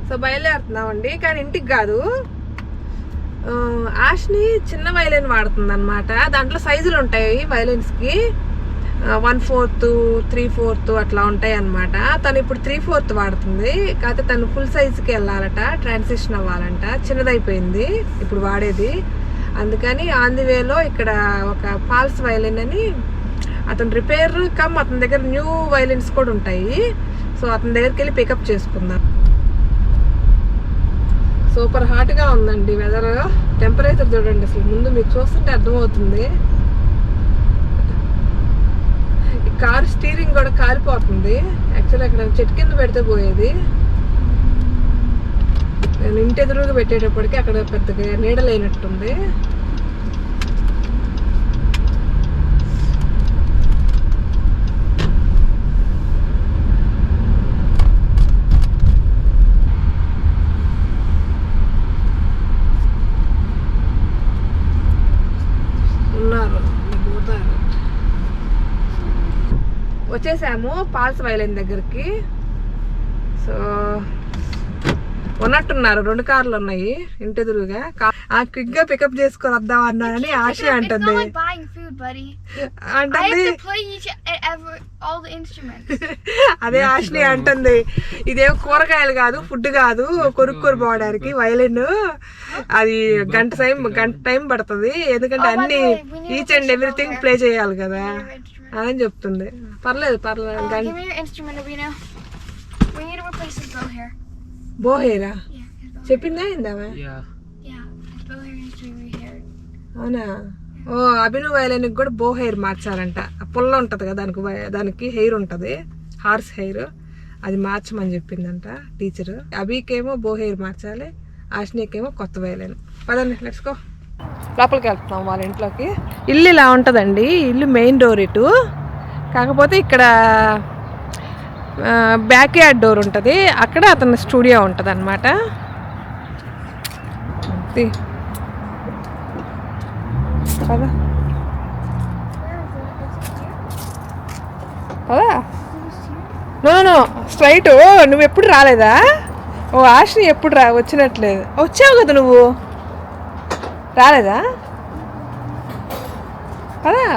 So బయలుదేరుతున్నామండి, కానీ ఇంటికి కాదు. ఆష్ని చిన్న వైలిన్ వాడుతుంది అనమాట. దాంట్లో సైజులు ఉంటాయి వైలిన్స్కి, 1/4, 3/4 అట్లా ఉంటాయి అనమాట. తను ఇప్పుడు 3/4 వాడుతుంది. కాకపోతే తను ఫుల్ సైజుకి వెళ్ళాలట, ట్రాన్సిషన్ అవ్వాలంట, చిన్నదైపోయింది ఇప్పుడు వాడేది. అందుకని ఆన్ ది వేలో ఇక్కడ ఒక ఫాల్స్ వైలిన్ అని అతను రిపేర్ అతని దగ్గర న్యూ వైలిన్స్ కూడా ఉంటాయి. సో అతని దగ్గరికి వెళ్ళి పికప్ చేసుకుందాం. సూపర్ హాట్గా ఉందండి వెదర్. టెంపరేచర్ చూడండి, అసలు ముందు మీకు చూస్తుంటే అర్థమవుతుంది. ఈ కార్ స్టీరింగ్ కూడా కాలిపోతుంది. యాక్చువల్లీ అక్కడ చెట్టు కింద పెడితే పోయేది. నేను ఇంటి ఎదురుగా పెట్టేటప్పటికి అక్కడ పెద్దగా నీడ లేనట్టుంది. వచ్చేసాము పాల్స్ వైలెన్ దగ్గరికి. సో ఉన్నట్టున్నారు, 2 కార్లు ఉన్నాయి ఇంటి ఎదురుగా. క్విక్ గా పికప్ చేసుకొని వద్దాం అన్నారని ఆశ అంటుంది. అదే ఆశని అంటుంది, ఇదేం కూరగాయలు కాదు, ఫుడ్ కాదు, కొనుక్కొని పోవడానికి వైలెన్. అది గంట టైం పడుతుంది, ఎందుకంటే అన్ని ఈచ్ అండ్ ఎవ్రీథింగ్ ప్లే చేయాలి కదా అని చెప్తుంది. పర్లేదు. బోహేరా చెప్పిందా ఏందామా? అవునా? ఓ అభినవ్ వైలెన్కి కూడా బో హెయిర్ మార్చాలంట. పుల్ల ఉంటుంది కదా దానికి హెయిర్ ఉంటుంది, హార్స్ హెయిర్, అది మార్చమని చెప్పిందంట టీచర్. అభికేమో బో హెయిర్ మార్చాలి, ఆష్నికేమో కొత్త వైలెన్. పదండి లెట్స్ గో. లోపలికి వెళ్తున్నాం వాళ్ళ ఇంట్లోకి. ఇల్లు ఇలా ఉంటుందండి, ఇల్లు మెయిన్ డోర్ ఇటు. కాకపోతే ఇక్కడ బ్యాక్ యార్డ్ డోర్ ఉంటుంది, అక్కడ అతని స్టూడియో ఉంటుంది అనమాట. పదా నో స్ట్రైట్. నువ్వు ఎప్పుడు రాలేదా? ఓ ఆశ్ని ఎప్పుడు వచ్చినట్లేదు. వచ్చావు కదా నువ్వు, రాలేదా? పదా.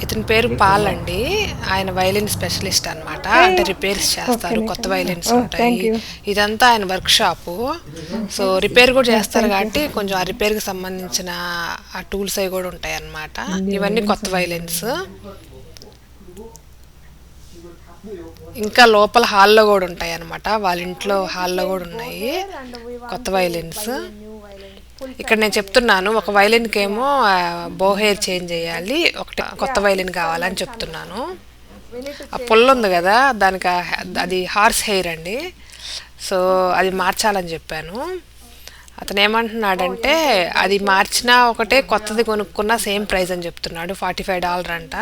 ఇతని పేరు పాల్ అండి. ఆయన వైలిన్ స్పెషలిస్ట్ అనమాట. అంటే రిపేర్స్ చేస్తారు, కొత్త వైలిన్స్ ఉంటాయి. ఇదంతా ఆయన వర్క్ షాపు. సో రిపేర్ కూడా చేస్తారు కాబట్టి కొంచెం ఆ రిపేర్కి సంబంధించిన ఆ టూల్స్ అవి కూడా ఉంటాయి అన్నమాట. ఇవన్నీ కొత్త వైలిన్స్. ఇంకా లోపల హాల్లో కూడా ఉంటాయి అన్నమాట. వాళ్ళ ఇంట్లో హాల్లో కూడా ఉన్నాయి కొత్త వైలిన్స్. ఇక్కడ నేను చెప్తున్నాను, ఒక వైలిన్కి ఏమో బో హెయిర్ చేంజ్ చేయాలి, ఒకటి కొత్త వైలిన్ కావాలని చెప్తున్నాను. ఆ పుల్ల ఉంది కదా దానికి, అది హార్స్ హెయిర్ అండి. సో అది మార్చాలని చెప్పాను. అతను ఏమంటున్నాడంటే అది మార్చినా ఒకటే, కొత్తది కొనుక్కున్నా సేమ్ ప్రైస్ అని చెప్తున్నాడు. $45 అంట.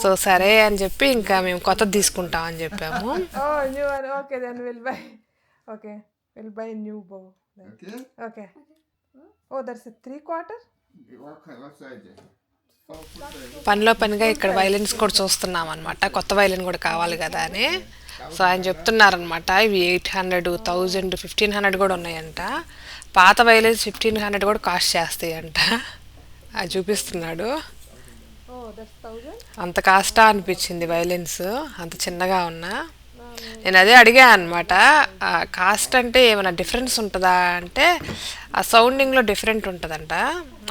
సో సరే అని చెప్పి ఇంకా మేము కొత్తది తీసుకుంటాం అని చెప్పాము. ఓకే. Oh that's 3/4. పనిలో పనిగా ఇక్కడ వైలిన్స్ కూడా చూస్తున్నాం అనమాట. కొత్త వైలిన్ కూడా కావాలి కదా అని. సో ఆయన చెప్తున్నారనమాట, ఇవి 800, 1000, 1500 కూడా ఉన్నాయంట. పాత వైలిన్స్ 1500 కూడా కాస్ట్ చేస్తాయి అంట. అది చూపిస్తున్నాడు. అంత కాస్టా అనిపించింది వైలిన్స్, అంత చిన్నగా ఉన్నా. నేను అదే అడిగా అనమాట, కాస్ట్ అంటే ఏమైనా డిఫరెన్స్ ఉంటుందా అంటే, ఆ సౌండింగ్లో డిఫరెంట్ ఉంటుందంట.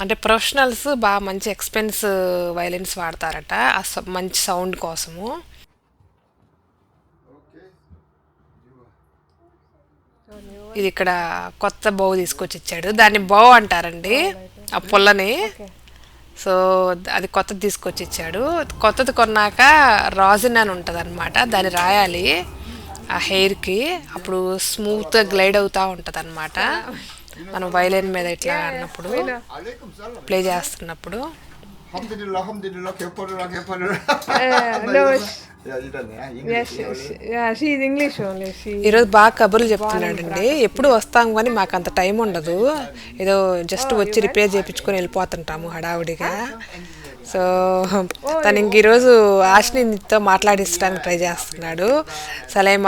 అంటే ప్రొఫెషనల్స్ బాగా మంచి ఎక్స్పెన్సివ్ వైలిన్స్ వాడతారట ఆ మంచి సౌండ్ కోసము. ఇది ఇక్కడ కొత్త బౌ తీసుకొచ్చి ఇచ్చాడు. దాన్ని బౌ అంటారండి ఆ పుల్లని. సో అది కొత్తది తీసుకొచ్చి ఇచ్చాడు. కొత్తది కొన్నాక రాజిన్ అని ఉంటుంది అనమాట, దాన్ని రాయాలి ఆ హెయిర్కి. అప్పుడు స్మూత్గా గ్లైడ్ అవుతూ ఉంటుంది అనమాట. మనం వైలిన్ మీద ఇట్లా అన్నప్పుడు, ప్లే చేస్తున్నప్పుడు. 함드릴라 개퍼르라. No, 야 이러네. yes, yeah, she is English only. ఈరోజు బాగా కబుర్లు చెప్తున్నాడండి. ఎప్పుడు వస్తాం కానీ మాకు అంత టైం ఉండదు. ఏదో జస్ట్ వచ్చి రిపేర్ చేయించుకొని వెళ్ళిపోతుంటాము హడావుడిగా. సో తను ఇంక ఈరోజు ఆష్నితో మాట్లాడించడానికి ట్రై చేస్తున్నాడు. సలాం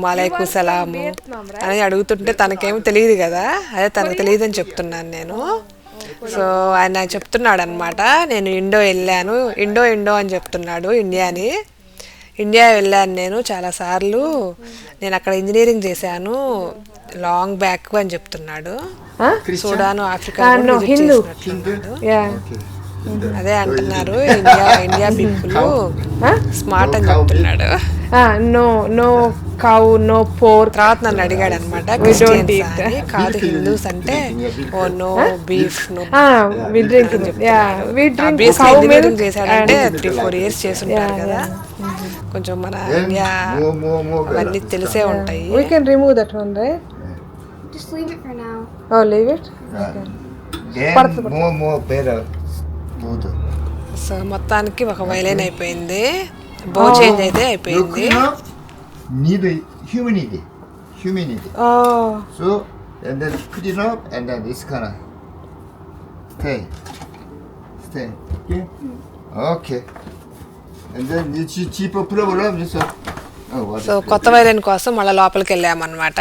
మాలైకు సలాము అని అడుగుతుంటే తనకేమో తెలియదు కదా, అదే తనకు తెలియదు అని చెప్తున్నాను నేను. సో ఆయన చెప్తున్నాడు అనమాట, నేను ఇండో వెళ్ళాను, ఇండో అని చెప్తున్నాడు. ఇండియా వెళ్ళాను నేను చాలాసార్లు, నేను అక్కడ ఇంజనీరింగ్ చేశాను లాంగ్ బ్యాక్ అని చెప్తున్నాడు. సూడాను ఆఫ్రికా అదే అంటున్నారు. ఇండియా పీపుల్ స్మార్ట్ అని చెప్తున్నాడు. No cow no pork. తర్వాత నన్ను అడిగాడు అనమాట, కాదు హిందూస్ అంటే oh no beef no engineering చేశాడంటే 3-4 years చేసుంటారు కదా, కొంచెం మన ఇండియా అవన్నీ తెలిసే ఉంటాయి. We can remove that one, right? Just leave it for now. Oh, leave it? more better food. So మొత్తానికి ఒక వైలెన్ అయిపోయింది, బో చేంజ్ అయితే అయిపోయింది. Need humidity. Oh. So and then clean up and then this kind of stay. Okay. And then the cheaper problem is so కొత్త violin కోసం మళ్ళీ లోపలికి వెళ్ళామన్నమాట.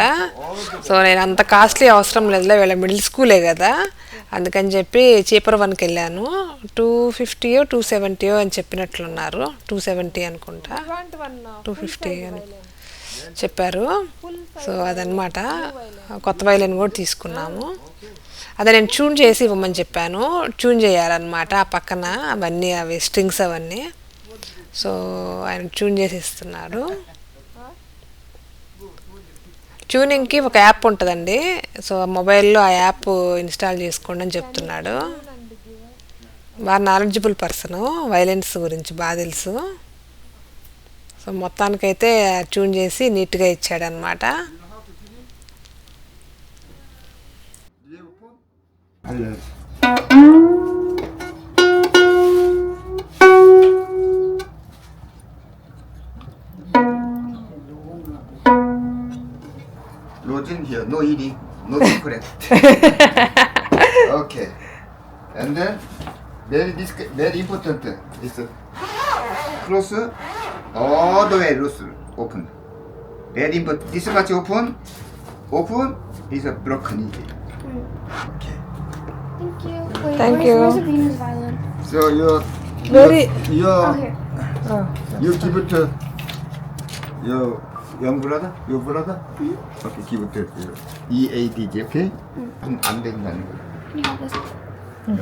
సో నేను అంత కాస్ట్లీ అవసరం లేదులే, వీళ్ళ మిడిల్ స్కూలే కదా, అందుకని చెప్పి చీపర్ వన్కి వెళ్ళాను. 250 270 అని చెప్పినట్లున్నారు, 270 అనుకుంటా, 250 అని చెప్పారు. సో అదనమాట, కొత్త వైలెన్ కూడా తీసుకున్నాము. అదే నేను ట్యూన్ చేసి ఇవ్వమని చెప్పాను, ట్యూన్ చేయాలన్నమాట ఆ పక్కన అవన్నీ, అవి స్ట్రింగ్స్ అవన్నీ. సో ఆయన ట్యూన్ చేసి ఇస్తున్నాడు. ట్యూనింగ్కి ఒక యాప్ ఉంటుందండి, సో మొబైల్లో ఆ యాప్ ఇన్స్టాల్ చేసుకోండి అని చెప్తున్నాడు. బాగా నాలెడ్జబుల్ పర్సన్, వైలెన్స్ గురించి బాగా తెలుసు. సో మొత్తానికైతే ట్యూన్ చేసి నీట్గా ఇచ్చాడనమాట. Rosin here, no eating, no chocolate. Okay. And then very important is close all the way loose open. Very important. This much open is a broken easy. Okay. Thank you. Wait, Thank where's, you. Where's Avina's violin? So Very. Oh, here. you give it to your young brother, your brother. Okay, give it to EADJ. Okay. 안 된다는 거. You have this.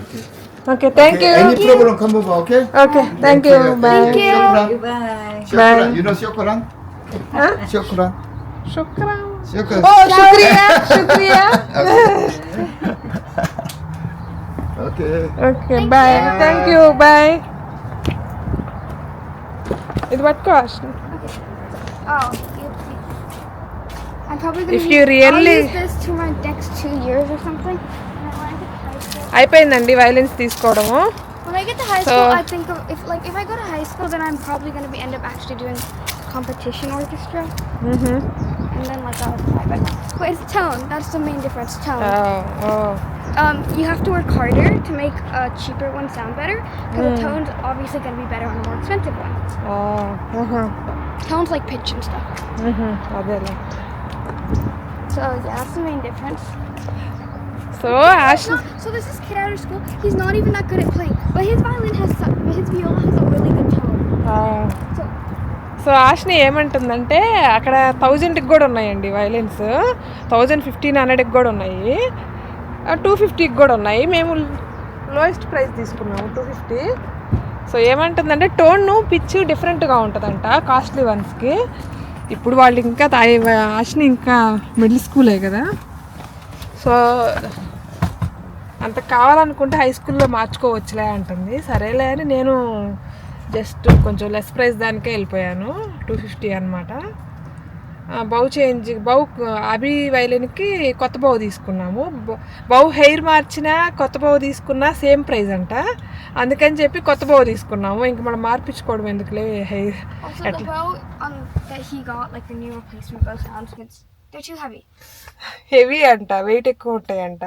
Okay. Okay, thank you. Any problem come over, okay? Okay, thank you. Bye. Thank you. Bye. You know 쇼코란? 쇼코란? Shukran. 쇼코란. Oh, shukriya. Okay. Okay, bye. Thank you. Bye. It what cost? Oh, I'm probably gonna If you really- I'll use this to my next 2 years or something. And when I get to high school, అయిపోయిందండి violence తీసుకోవడము. when I get to high school, I think of if I go to high school, then I'm probably gonna end up actually doing competition orchestra. And then like but it's tone. That's the main difference. Tone. Oh. You have to work harder to make a cheaper one sound better. Because the tone's obviously gonna be better on a more expensive one. Tones like pitch and stuff. అదేలే. So yeah, that's the main difference. So యాష్ So there's this kid out of school. He's not even that good at playing, but his viola has a really good tone. So so Ashni ఏమంటుందంటే అక్కడ 1000కి కూడా ఉన్నాయండి violence, 1500కి కూడా ఉన్నాయి, 250కి కూడా ఉన్నాయి. మేము లోయెస్ట్ ప్రైస్ తీసుకున్నాము 250. సో ఏమంటుందంటే టోన్ పిచ్ డిఫరెంట్గా ఉంటుందంట కాస్ట్లీ వన్స్కి. ఇప్పుడు వాళ్ళు ఇంకా ఆష్ని ఇంకా మిడిల్ స్కూలే కదా, సో అంత కావాలనుకుంటే హై స్కూల్లో మార్చుకోవచ్చులే అంటుంది. సరేలే అని నేను జస్ట్ కొంచెం లెస్ ప్రైస్ దానికే వెళ్ళిపోయాను, 250 అనమాట. బౌ చేంజ్ అభి వైలిన్కి కొత్త బౌ తీసుకున్నాము. బౌ హెయిర్ మార్చినా కొత్త బౌ తీసుకున్నా సేమ్ ప్రైస్ అంట. అందుకని చెప్పి కొత్త బౌ తీసుకున్నాము. ఇంక మనం మార్పించుకోవడం ఎందుకులే hair. Also, the bow that he got, like the new replacement bow sounds good. They're too heavy. Heavy అంట, వెయిట్ ఎక్కువ ఉంటాయంట.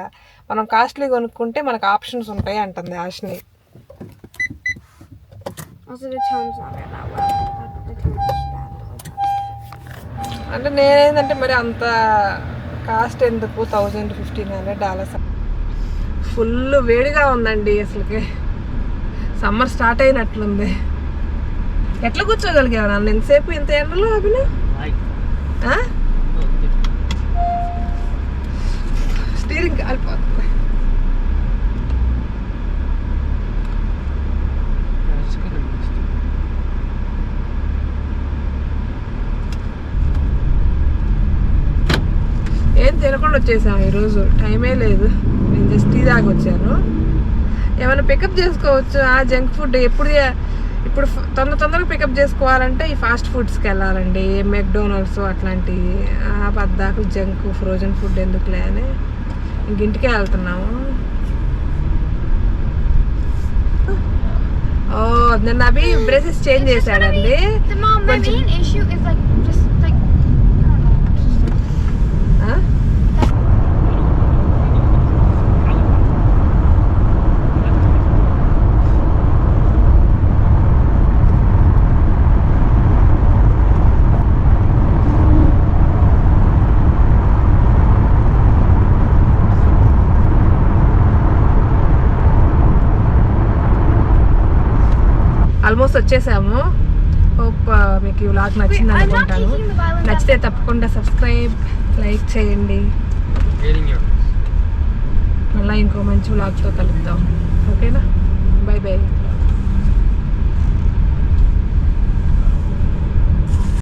మనం కాస్ట్లీ కొనుక్కుంటే మనకు ఆప్షన్స్ ఉంటాయి అంటుంది ఆష్ని. Also, the tone's not that well. The tone's bad. అంటే నేనేంటంటే మరి అంత కాస్ట్ ఎందుకు, $1,000-$1,500. ఫుల్ వేడిగా ఉందండి అసలుకి. సమ్మర్ స్టార్ట్ అయినట్లుంది. ఎట్లా కూర్చోగలిగావు నన్ను ఎంతసేపు ఇంత ఎండలో అభినా? స్టీరింగ్ కాలిపోతుంది. ఏం తినకుండా వచ్చేసాము ఈరోజు, టైమే లేదు. నేను జస్ట్ టీ దాకా వచ్చాను. ఏమైనా పికప్ చేసుకోవచ్చు ఆ జంక్ ఫుడ్. ఇప్పుడు తొందరగా పికప్ చేసుకోవాలంటే ఈ ఫాస్ట్ ఫుడ్స్కి వెళ్ళాలండి, మెక్డొనాల్డ్స్ అట్లాంటి పద్దాకు జంక్ ఫ్రోజన్ ఫుడ్ ఎందుకులే అని ఇంటికే వెళ్తున్నాము. నిన్న అవి బ్రేసెస్ చేంజ్ చేశాడండి. The mom, my main issue is like just like I don't know. Almost వచ్చేసాము. హోప్ మీకు ఈ వ్లాగ్ నచ్చింది అనుకుంటాను. నచ్చితే తప్పకుండా సబ్స్క్రైబ్, లైక్ చేయండి. మళ్ళీ ఇంకో మంచి వ్లాగ్తో కలుద్దాం. ఓకేనా? By by.